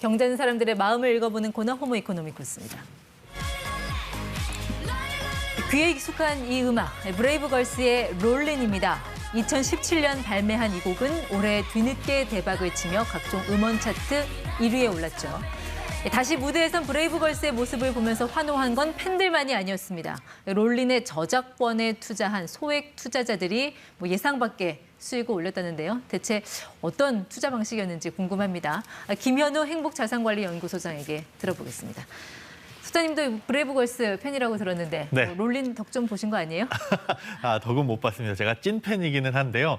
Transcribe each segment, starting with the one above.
경제하는 사람들의 마음을 읽어보는 코너 호모 이코노미쿠스입니다. 귀에 익숙한 이 음악, 브레이브걸스의 롤린입니다. 2017년 발매한 이 곡은 올해 뒤늦게 대박을 치며 각종 음원 차트 1위에 올랐죠. 다시 무대에선 브레이브걸스의 모습을 보면서 환호한 건 팬들만이 아니었습니다. 롤린의 저작권에 투자한 소액 투자자들이 예상 밖의 수익을 올렸다는데요. 대체 어떤 투자 방식이었는지 궁금합니다. 김현우 행복자산관리연구소장에게 들어보겠습니다. 소장님도 브레이브걸스 팬이라고 들었는데 네. 롤린 덕 좀 보신 거 아니에요? 덕은 못 봤습니다. 제가 찐팬이기는 한데요.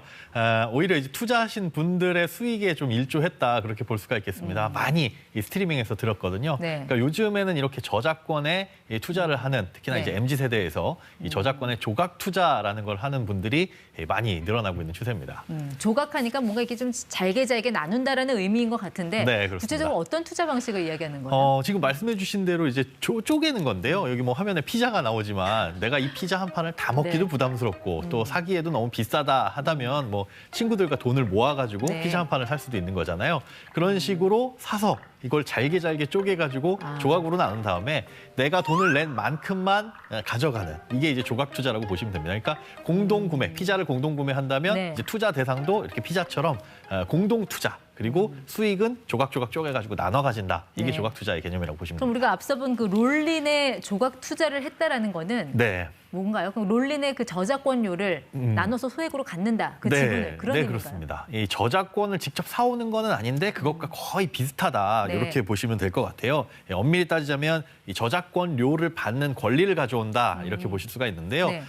오히려 이제 투자하신 분들의 수익에 좀 일조했다 그렇게 볼 수가 있겠습니다. 많이 이 스트리밍에서 들었거든요. 네. 그러니까 요즘에는 이렇게 저작권에 이 투자를 하는 특히나 네. 이제 MZ세대에서 이 저작권에 조각 투자라는 걸 하는 분들이 많이 늘어나고 있는 추세입니다. 조각하니까 뭔가 이렇게 좀 잘게 나눈다라는 의미인 것 같은데 네, 그렇습니다. 구체적으로 어떤 투자 방식을 이야기하는 거예요? 지금 말씀해 주신 대로 이제 쪼개는 건데요. 여기 뭐 화면에 피자가 나오지만 내가 이 피자 한 판을 다 먹기도 네. 부담스럽고 또 사기에도 너무 비싸다 하다면 뭐 친구들과 돈을 모아가지고 네. 피자 한 판을 살 수도 있는 거잖아요. 그런 식으로 사서 이걸 잘게 쪼개가지고 조각으로 나눈 다음에 내가 돈을 낸 만큼만 가져가는 이게 이제 조각 투자라고 보시면 됩니다. 그러니까 공동 구매, 피자를 공동 구매한다면 네. 이제 투자 대상도 이렇게 피자처럼 공동 투자. 그리고 수익은 조각조각 쪼개가지고 나눠 가진다. 이게 네. 조각 투자의 개념이라고 보시면 그럼 됩니다. 우리가 앞서 본 그 롤린의 조각 투자를 했다라는 거는 네. 뭔가요? 그럼 롤린의 그 저작권료를 나눠서 소액으로 갖는다. 그 지분을 그런 네, 의미인가요? 그렇습니다. 이 저작권을 직접 사오는 거는 아닌데 그것과 거의 비슷하다. 네. 이렇게 보시면 될 것 같아요. 엄밀히 따지자면 이 저작권료를 받는 권리를 가져온다. 이렇게 보실 수가 있는데요. 네.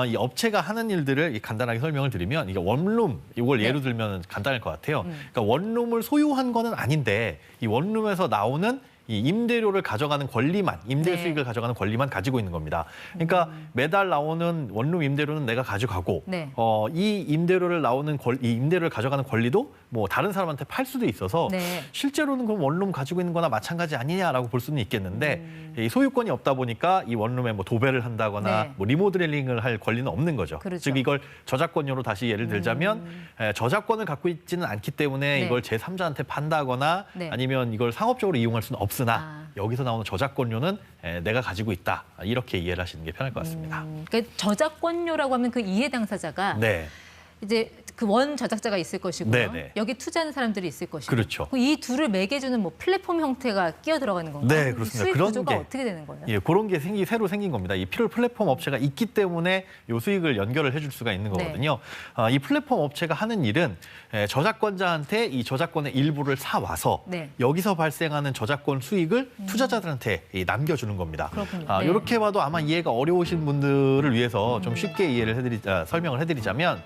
이 업체가 하는 일들을 간단하게 설명을 드리면 이게 원룸, 이걸 네. 예로 들면 간단할 것 같아요. 그러니까 원룸을 소유한 거는 아닌데 이 원룸에서 나오는 이 임대료를 가져가는 권리만, 임대 네. 수익을 가져가는 권리만 가지고 있는 겁니다. 그러니까 매달 나오는 원룸 임대료는 내가 가져가고, 네. 이 임대료를 이 임대료를 가져가는 권리도 뭐 다른 사람한테 팔 수도 있어서 네. 실제로는 그럼 원룸 가지고 있는 거나 마찬가지 아니냐라고 볼 수는 있겠는데 이 소유권이 없다 보니까 이 원룸에 뭐 도배를 한다거나 네. 뭐 리모델링을 할 권리는 없는 거죠. 그렇죠. 즉 이걸 저작권료로 다시 예를 들자면 저작권을 갖고 있지는 않기 때문에 네. 이걸 제3자한테 판다거나 네. 아니면 이걸 상업적으로 이용할 수는 없으나 여기서 나오는 저작권료는 내가 가지고 있다. 이렇게 이해를 하시는 게 편할 것 같습니다. 그러니까 저작권료라고 하면 그 이해 당사자가 네. 이제 그 원 저작자가 있을 것이고요. 네네. 여기 투자하는 사람들이 있을 것이고. 그렇죠. 이 둘을 매개주는 뭐 플랫폼 형태가 끼어 들어가는 건가요? 네, 그렇습니다. 수익 그런 구조가 게- 어떻게 되는 거예요? 예, 그런 게 새로 생긴 겁니다. 이 플랫폼 업체가 있기 때문에 요 수익을 연결을 해줄 수가 있는 거거든요. 이 플랫폼 업체가 하는 일은 저작권자한테 이 저작권의 일부를 사와서 네. 여기서 발생하는 저작권 수익을 투자자들한테 남겨주는 겁니다. 그렇군요. 네. 이렇게 봐도 아마 이해가 어려우신 분들을 위해서 좀 쉽게 설명을 해드리자면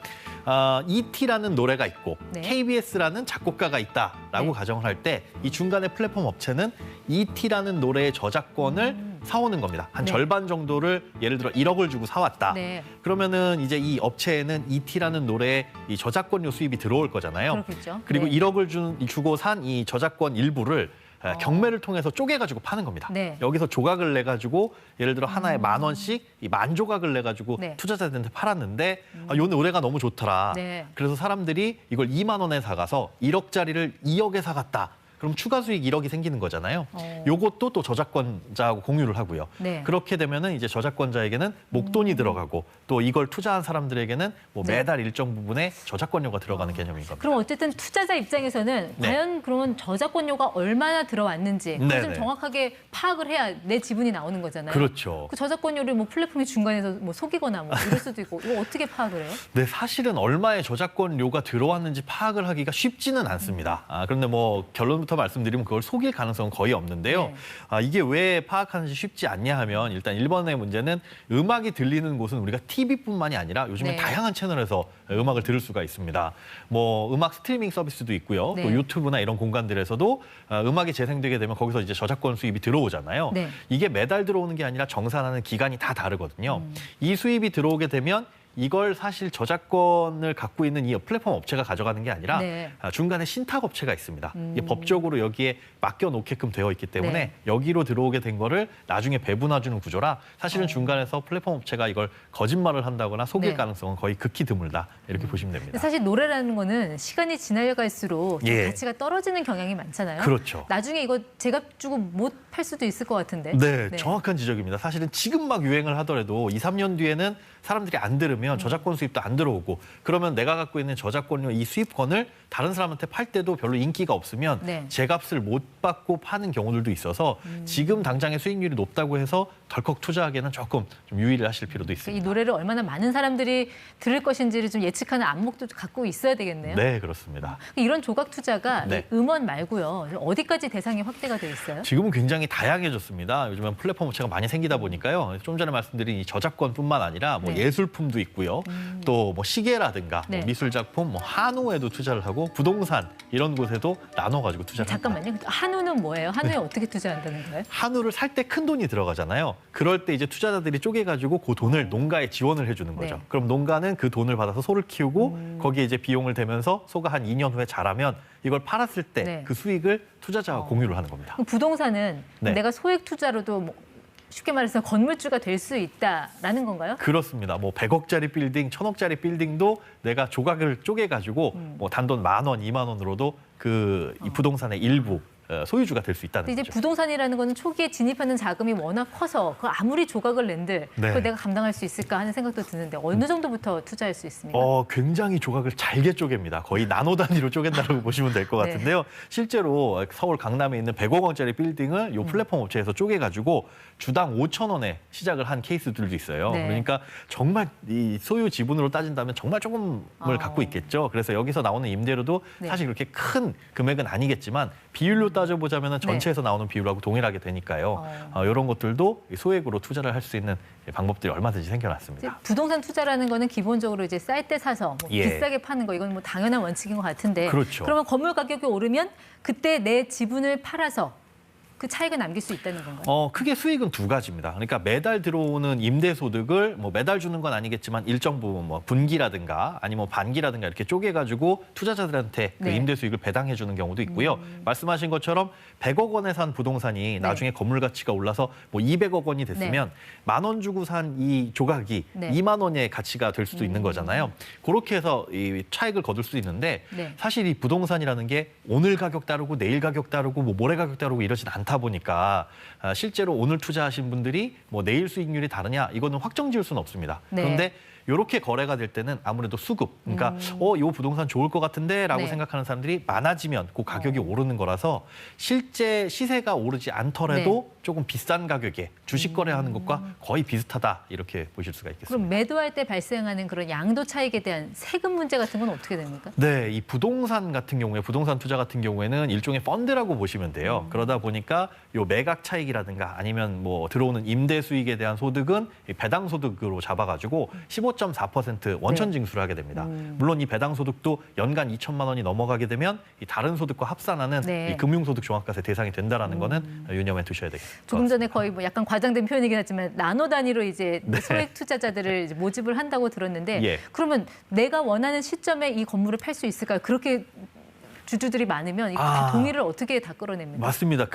ET라는 노래가 있고 네. KBS라는 작곡가가 있다라고 네. 가정을 할 때 이 중간에 플랫폼 업체는 ET라는 노래의 저작권을 사오는 겁니다. 한 네. 절반 정도를 예를 들어 1억을 주고 사왔다. 네. 그러면은 이제 이 업체에는 ET라는 노래의 이 저작권료 수입이 들어올 거잖아요. 그렇겠죠. 그리고 네. 1억을 주고 산 이 저작권 일부를 경매를 통해서 쪼개가지고 파는 겁니다. 네. 여기서 조각을 내가지고 예를 들어 하나에 10,000원씩 이 10,000조각을 내가지고 네. 투자자들한테 팔았는데 요 노래가 너무 좋더라. 네. 그래서 사람들이 이걸 2만 원에 사가서 1억짜리를 2억에 사갔다. 그럼 추가 수익 1억이 생기는 거잖아요. 요것도 또 저작권자하고 공유를 하고요. 네. 그렇게 되면은 이제 저작권자에게는 목돈이 들어가고 또 이걸 투자한 사람들에게는 뭐 네. 매달 일정 부분의 저작권료가 들어가는 개념인 겁니다. 그럼 어쨌든 투자자 입장에서는 네. 과연 그러면 저작권료가 얼마나 들어왔는지 그걸 좀 네네. 정확하게 파악을 해야 내 지분이 나오는 거잖아요. 그렇죠. 그 저작권료를 뭐 플랫폼이 중간에서 뭐 속이거나 뭐 이럴 수도 있고 이거 어떻게 파악을 해요? 네, 사실은 얼마의 저작권료가 들어왔는지 파악을 하기가 쉽지는 않습니다. 그런데 뭐 결론부터 말씀드리면 그걸 속일 가능성은 거의 없는데요. 네. 이게 왜 파악하는지 쉽지 않냐 하면 일단 1번의 문제는 음악이 들리는 곳은 우리가 TV뿐만이 아니라 요즘에 네. 다양한 채널에서 음악을 들을 수가 있습니다. 뭐 음악 스트리밍 서비스도 있고요. 네. 또 유튜브나 이런 공간들에서도 음악이 재생되게 되면 거기서 이제 저작권 수입이 들어오잖아요. 네. 이게 매달 들어오는 게 아니라 정산하는 기간이 다 다르거든요. 이 수입이 들어오게 되면 이걸 사실 저작권을 갖고 있는 이 플랫폼 업체가 가져가는 게 아니라 네. 중간에 신탁 업체가 있습니다. 이게 법적으로 여기에 맡겨놓게끔 되어 있기 때문에 네. 여기로 들어오게 된 거를 나중에 배분해주는 구조라 사실은 중간에서 플랫폼 업체가 이걸 거짓말을 한다거나 속일 네. 가능성은 거의 극히 드물다 이렇게 보시면 됩니다. 사실 노래라는 거는 시간이 지나갈수록 좀 예. 가치가 떨어지는 경향이 많잖아요. 그렇죠. 나중에 이거 제값 주고 못 팔 수도 있을 것 같은데. 네, 정확한 지적입니다. 사실은 지금 막 유행을 하더라도 2, 3년 뒤에는 사람들이 안 들으면 저작권 수입도 안 들어오고 그러면 내가 갖고 있는 저작권료 이 수입권을 다른 사람한테 팔 때도 별로 인기가 없으면 네. 제값을 못 받고 파는 경우들도 있어서 지금 당장의 수익률이 높다고 해서 덜컥 투자하기에는 조금 좀 유의를 하실 필요도 이 있습니다. 노래를 얼마나 많은 사람들이 들을 것인지를 좀 예측하는 안목도 갖고 있어야 되겠네요. 네, 그렇습니다. 이런 조각 투자가 네. 이 음원 말고요. 어디까지 대상이 확대가 돼 있어요? 지금은 굉장히 다양해졌습니다. 요즘은 플랫폼 업체가 많이 생기다 보니까요. 좀 전에 말씀드린 이 저작권뿐만 아니라 뭐 네. 예술품도 있고요. 또 뭐 시계라든가 네. 뭐 미술 작품, 뭐 한우에도 투자를 하고 부동산 이런 곳에도 나눠가지고 투자를 합니다. 잠깐만요. 한우는 뭐예요? 한우에 어떻게 투자한다는 거예요? 한우를 살 때 큰 돈이 들어가잖아요. 그럴 때 이제 투자자들이 쪼개가지고 그 돈을 농가에 지원을 해주는 거죠. 네. 그럼 농가는 그 돈을 받아서 소를 키우고 거기에 이제 비용을 대면서 소가 한 2년 후에 자라면 이걸 팔았을 때 네. 그 수익을 투자자와 공유를 하는 겁니다. 그럼 부동산은 네. 내가 소액 투자로도 뭐 쉽게 말해서 건물주가 될 수 있다라는 건가요? 그렇습니다. 뭐 100억짜리 빌딩, 1000억짜리 빌딩도 내가 조각을 쪼개가지고 뭐 단돈 10,000원, 2만 원으로도 이 부동산의 일부 소유주가 될 수 있다는 근데 이제 거죠. 부동산이라는 거는 초기에 진입하는 자금이 워낙 커서 그걸 아무리 조각을 낸들 네. 그걸 내가 감당할 수 있을까 하는 생각도 드는데 어느 정도부터 투자할 수 있습니까? 굉장히 조각을 잘게 쪼갭니다. 거의 나노 단위로 쪼갠다고 보시면 될 것 네. 같은데요. 실제로 서울 강남에 있는 100억 원짜리 빌딩을 이 플랫폼 업체에서 쪼개가지고 주당 5,000원에 시작을 한 케이스들도 있어요. 네. 그러니까 정말 이 소유 지분으로 따진다면 정말 조금을 갖고 있겠죠. 그래서 여기서 나오는 임대료도 네. 사실 그렇게 큰 금액은 아니겠지만 비율로 따져보자면 전체에서 나오는 비율하고 동일하게 되니까요. 이런 것들도 소액으로 투자를 할 수 있는 방법들이 얼마든지 이제 생겨났습니다. 부동산 투자라는 거는 기본적으로 이제 쌀 때 사서 뭐 예. 비싸게 파는 거 이건 뭐 당연한 원칙인 것 같은데 그렇죠. 그러면 건물 가격이 오르면 그때 내 지분을 팔아서 그 차익을 남길 수 있다는 건가요? 크게 수익은 두 가지입니다. 그러니까 매달 들어오는 임대소득을 뭐 매달 주는 건 아니겠지만 일정 부분 뭐 분기라든가 아니면 반기라든가 이렇게 쪼개가지고 투자자들한테 그 네. 임대 수익을 배당해 주는 경우도 있고요. 말씀하신 것처럼 100억 원에 산 부동산이 나중에 건물 가치가 올라서 뭐 200억 원이 됐으면 10,000원 주고 산 이 조각이 네. 2만 원의 가치가 될 수도 있는 거잖아요. 그렇게 해서 이 차익을 거둘 수 있는데 네. 사실 이 부동산이라는 게 오늘 가격 따르고 내일 가격 따르고 뭐 모레 가격 따르고 이러진 않다 보니까 실제로 오늘 투자하신 분들이 뭐 내일 수익률이 다르냐 이거는 확정 지을 수는 없습니다. 네. 그런데 이렇게 거래가 될 때는 아무래도 수급, 그러니까 이 부동산 좋을 것 같은데라고 네. 생각하는 사람들이 많아지면 그 가격이 오르는 거라서 실제 시세가 오르지 않더라도 조금 비싼 가격에 주식 거래하는 것과 거의 비슷하다 이렇게 보실 수가 있겠습니다. 그럼 매도할 때 발생하는 그런 양도 차익에 대한 세금 문제 같은 건 어떻게 됩니까? 네, 이 부동산 같은 경우에 부동산 투자 같은 경우에는 일종의 펀드라고 보시면 돼요. 그러다 보니까 요 매각 차익이라든가 아니면 뭐 들어오는 임대 수익에 대한 소득은 이 배당 소득으로 잡아가지고 15.4% 원천 징수를 하게 됩니다. 물론 이 배당 소득도 연간 2천만 원이 넘어가게 되면 이 다른 소득과 합산하는 네. 이 금융소득 종합과세 대상이 된다라는 거는 유념해 두셔야 되겠습니다. 조금 전에 거의 뭐 약간 과장된 표현이긴 하지만 나노 단위로 이제 네. 소액 투자자들을 이제 모집을 한다고 들었는데 예. 그러면 내가 원하는 시점에 이 건물을 팔 수 있을까요? 그렇게 주주들이 많으면 이거 다 동의를 어떻게 다 끌어냅니까? 맞습니다.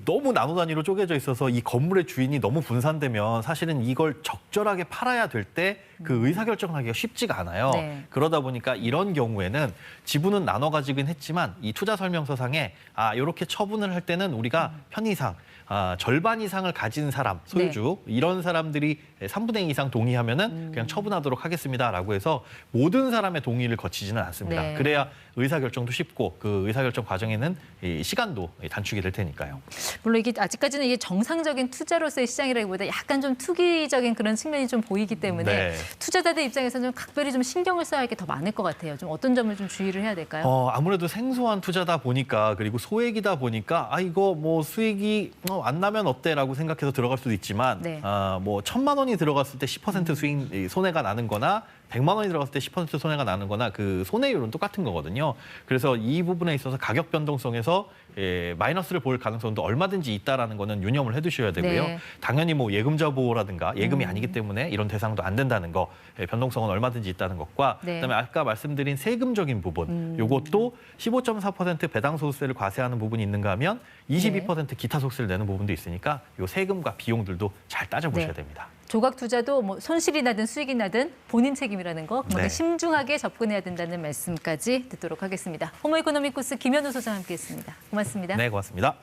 너무 나노 단위로 쪼개져 있어서 이 건물의 주인이 너무 분산되면 사실은 이걸 적절하게 팔아야 될 때 그 의사결정을 하기가 쉽지가 않아요. 네. 그러다 보니까 이런 경우에는 지분은 나눠 가지긴 했지만 이 투자 설명서상에 이렇게 처분을 할 때는 우리가 편의상 절반 이상을 가진 사람, 소유주 이런 사람들이 3분의 2 이상 동의하면은 그냥 처분하도록 하겠습니다라고 해서 모든 사람의 동의를 거치지는 않습니다. 네. 그래야 의사결정도 쉽고 그 의사결정 과정에는 이 시간도 단축이 될 테니까요. 물론 이게 아직까지는 이게 정상적인 투자로서의 시장이라기보다 약간 좀 투기적인 그런 측면이 좀 보이기 때문에 네. 투자자들 입장에서는 좀 각별히 좀 신경을 써야 할 게 더 많을 것 같아요. 좀 어떤 점을 좀 주의를 해야 될까요? 아무래도 생소한 투자다 보니까 그리고 소액이다 보니까 이거 뭐 수익이 안 나면 어때라고 생각해서 들어갈 수도 있지만 네. 뭐 1,000만 원이 들어갔을 때 10% 수익 손해가 나는 거나 100만 원이 들어갔을 때 10% 손해가 나는 거나 그 손해율은 똑같은 거거든요. 그래서 이 부분에 있어서 가격 변동성에서 마이너스를 볼 가능성도 얼마든지 있다라는 거는 유념을 해두셔야 되고요. 네. 당연히 뭐 예금자 보호라든가 예금이 아니기 때문에 이런 대상도 안 된다는 거, 변동성은 얼마든지 있다는 것과 네. 그다음에 아까 말씀드린 세금적인 부분, 요것도 15.4% 배당 소득세를 과세하는 부분이 있는가 하면 22% 기타 소득세를 내는 부분도 있으니까 요 세금과 비용들도 잘 따져보셔야 네. 됩니다. 조각 투자도 뭐 손실이 나든 수익이 나든 본인 책임이라는 거 그만큼 네. 신중하게 접근해야 된다는 말씀까지 듣도록 하겠습니다. 호모이코노미코스 김현우 소장 함께했습니다. 고맙습니다. 네, 고맙습니다.